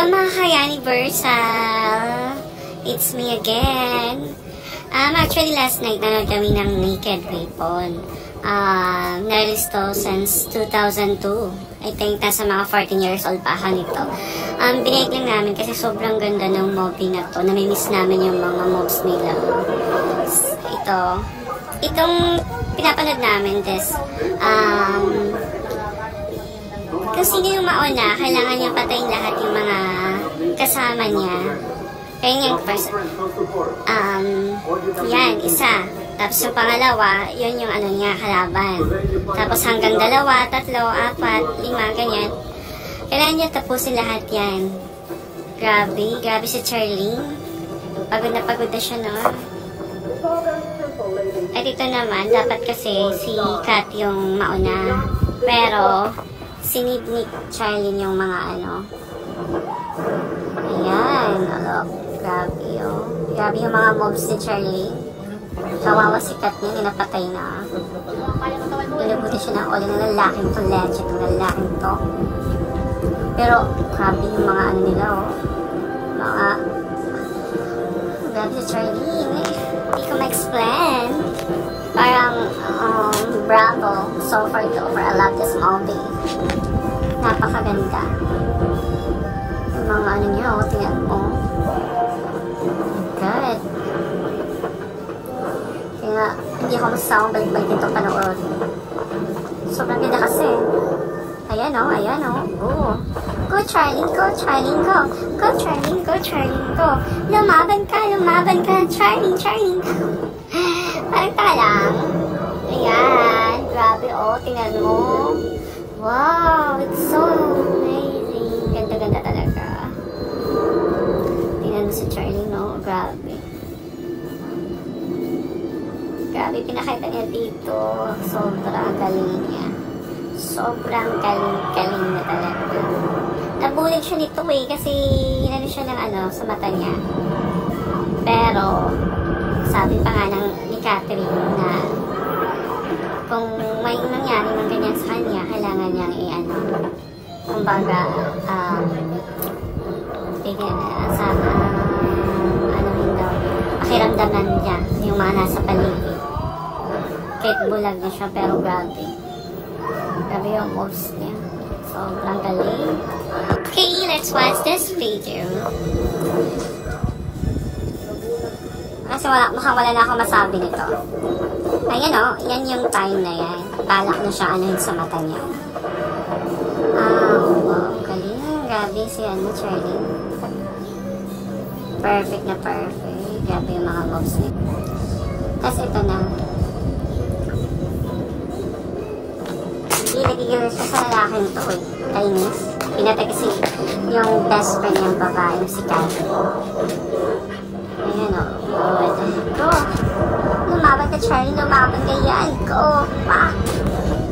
mga ka-Universal! It's me again. Actually, last night nanood kami ng Naked Weapon. Na-release to since 2002. I think nasa mga 14 years old pa ako nito. Binake lang namin kasi sobrang ganda ng movie na to. Namimiss namin yung mga moves nila. Itong pinapanood namin this, kung sino yung mauna, kailangan niya patayin lahat yung mga kasama niya. Kaya yung first, yan, isa. Tapos yung pangalawa, yun yung ano niya, kalaban. Tapos hanggang 2, 3, 4, 5, ganyan. Kailangan niya tapusin lahat yan. Grabe si Charlene. Pagod na siya, no? At ito naman, dapat kasi si Kat yung mauna. Pero, sinid ni Charlene yung mga ano. Ayan, grabe yun. Grabe yung mga moves ni Charlene. Kawawa si Kat niya, ninapatay na. Inabuti siya ng ulo ng lalaking to, legit ng lalaking to. Pero, grabe yung mga ano nila, oh. Grabe si Charlene. Hindi ko ma-explain. Parang, bravo. So far to over. I love this movie. Napakaganda. Yung mga ano niya, oh, tingnan mo. Good. Kaya, hindi ako masasawang balik-balik dito panood. Sobrang ganda kasi. Ayan, oh, ayan, oh. Oh. Go, Charlene, go, Charlene, go. Go, Charlene, go, Charlene, go. Lumaban ka, Charlene, Charlene. Parang talang. Ayan. Grabe, oh. Tingnan mo. Wow. It's so amazing. Ganda-ganda talaga. Tingnan mo si Charlene, no? Grabe. Grabe, pinakita niya dito. Sobrang galing niya. Sobrang galing na talaga. Nabulig siya nito eh. Kasi inano siya ng ano sa mata niya. Pero, sabi pa nga ni Catherine na kung may nangyari ng ganyan sa kanya, kailangan niyang i-ano. Kumbaga, pakiramdaman niya yung mga nasa paligid. Kahit bulag na siya, pero grabe. Grabe yung moves niya. Sobrang galing. Okay, let's watch this video. Kasi mukhang wala na ako masabi nito. Ayan o, yan yung time na yan. Balak na siya anuhin sa mata niya. Wow, galing. Grabe si Charlene. Perfect na perfect. Grabe yung mga moves niya. Tapos ito na. Nagigil siya sa lalaking to eh. Kainis. Pinatay kasi yung best friend niyang babae, si Kathy. Ayan o. Go. Lumaban ka, Charlie. Lumaban ka. Yan. Go. Pa.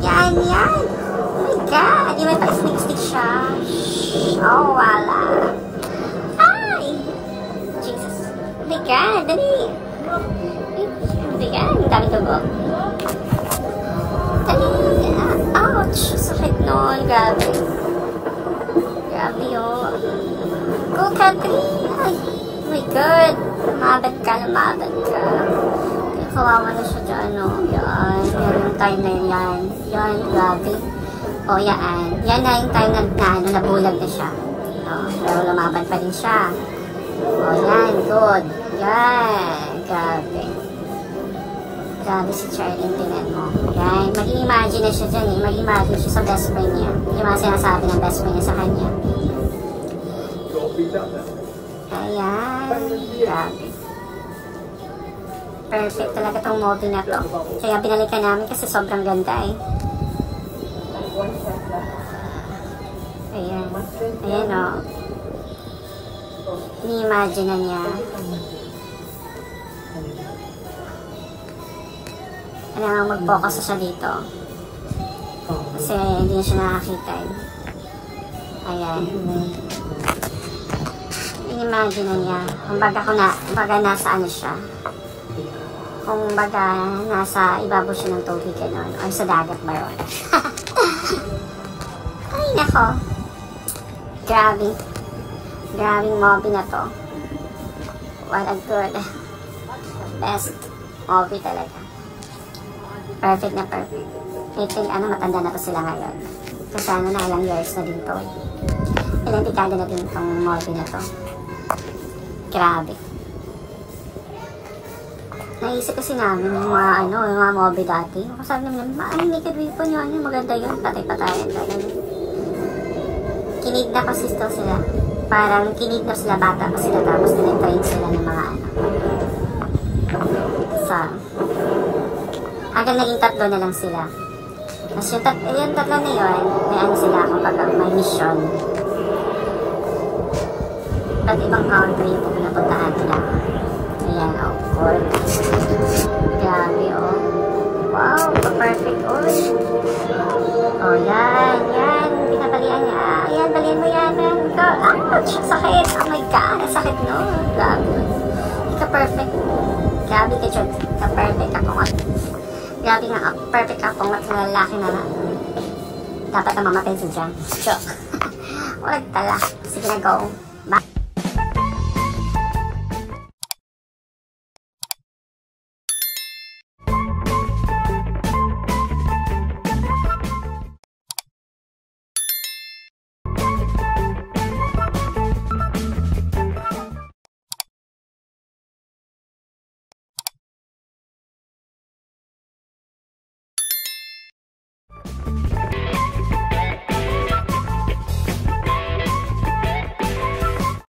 Yan. Oh my God. Di ba pa stick siya? Oh, wala. Ay! Jesus. Oh my God. Dali. Oh my God. Ang dami dugo. Dali. Ouch. Sakit nun. Grabe. Grabe yun. Go, Catherine. Ay. Oh my God. Lumaban ka. Kawawa na siya dyan, no? Yan. Yan yung time na yan. Yan. Grabe. O, yan. Yan na yung time na nabulag na siya. Pero lumaban pa rin siya. O, yan. Good. Yan. Grabe. Grabe si Charlene, tingnan mo. Yan. Mag-imagine na siya dyan, eh. Mag-imagine siya sa best friend niya. Yung mga sinasabi ng best friend niya sa kanya. Ayan. Grabe. Perfect talaga tong movie na to. Kaya binalikan namin kasi sobrang ganda eh. Ayan. Ayan o. Ni-imagine na niya. Kailangan mag-focus siya dito. Kasi hindi na siya nakakita eh. Ayan. Ni-imagine na niya. Kumbaga nasa ano siya. Kung baga nasa ibabaw siya ng tubig gano'n o sa dagat ba yun. Ay nako, grabe. Grabing movie na to. What a good, best movie talaga. Perfect na perfect. I think, matanda na to sila ngayon. Kasi na ilang years na din to. Ilang dekada na din itong movie na to. Grabe. Naisip kasi namin yung mga movie dati. Sabi namin, Naked Weapon yun, maganda yun, patay-patayan talaga. Kinidnap kasi sila. Parang kinidnap sila, bata pa sila, tapos tinitrain sila ng mga hanggang naging 3 na lang sila. Tapos yung 3 na yun, may sila kapag may mission. Ba't ibang country yung pinapuntahan nila. Ayan, of course. Grabe, oh. Wow, perfect, oh. Oh, yan. Pinabalian niya. Ayan, balian mo yan, man. Ouch, sakit. Oh my God, sakit, no? Grabe. Ika-perfect. Grabe ka, Chod. Ika-perfect ako nga. Grabe nga, perfect ako nga sa lalaki na dapat na mamatay sa dyan. Joke. Walang tala. Sige na, go.